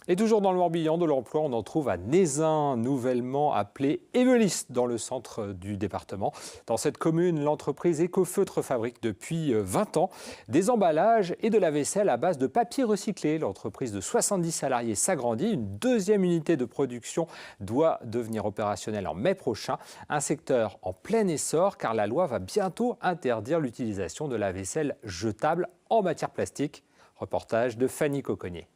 Et toujours dans le Morbihan, de l'emploi, on en trouve à Nézin, nouvellement appelé Evelis, dans le centre du département. Dans cette commune, l'entreprise Ecofeutre fabrique depuis 20 ans des emballages et de la vaisselle à base de papier recyclé. L'entreprise de 70 salariés s'agrandit. Une deuxième unité de production doit devenir opérationnelle en mai prochain. Un secteur en plein essor car la loi va bientôt interdire l'utilisation de la vaisselle jetable en matière plastique. Reportage de Fanny Coconnier.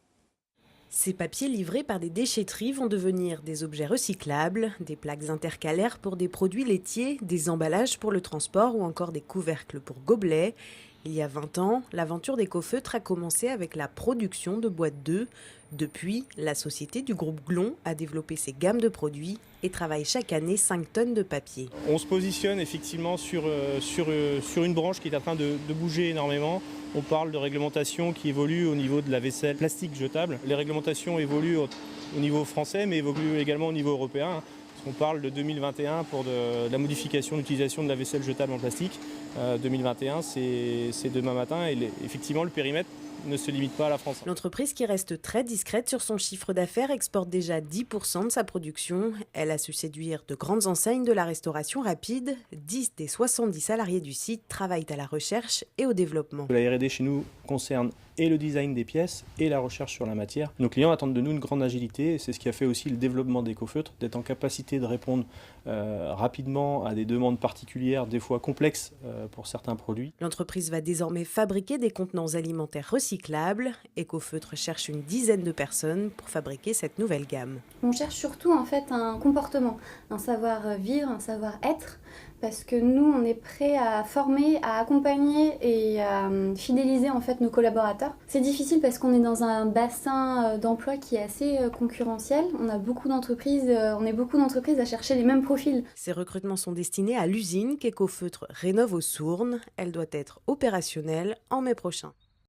Ces papiers livrés par des déchetteries vont devenir des objets recyclables, des plaques intercalaires pour des produits laitiers, des emballages pour le transport ou encore des couvercles pour gobelets. Il y a 20 ans, l'aventure d'Ecofeutre a commencé avec la production de boîtes d'œufs. Depuis, la société du groupe Glon a développé ses gammes de produits et travaille chaque année 5 tonnes de papier. On se positionne effectivement sur une branche qui est en train de bouger énormément. On parle de réglementation qui évolue au niveau de la vaisselle plastique jetable. Les réglementations évoluent au niveau français mais évoluent également au niveau européen. On parle de 2021 pour de la modification de l'utilisation de la vaisselle jetable en plastique. 2021, c'est demain matin et effectivement le périmètre ne se limite pas à la France. L'entreprise, qui reste très discrète sur son chiffre d'affaires, exporte déjà 10% de sa production. Elle a su séduire de grandes enseignes de la restauration rapide. 10 des 70 salariés du site travaillent à la recherche et au développement. La R&D chez nous concerne et le design des pièces et la recherche sur la matière. Nos clients attendent de nous une grande agilité et c'est ce qui a fait aussi le développement d'Ecofeutre, d'être en capacité de répondre rapidement à des demandes particulières, des fois complexes pour certains produits. L'entreprise va désormais fabriquer des contenants alimentaires recyclables. Ecofeutre cherche une dizaine de personnes pour fabriquer cette nouvelle gamme. On cherche surtout en fait un comportement, un savoir-vivre, un savoir-être, parce que nous on est prêt à former, à accompagner et à fidéliser en fait nos collaborateurs. C'est difficile parce qu'on est dans un bassin d'emploi qui est assez concurrentiel. On est beaucoup d'entreprises à chercher les mêmes profils. Ces recrutements sont destinés à l'usine qu'Ecofeutre rénove aux Sournes. Elle doit être opérationnelle en mai prochain.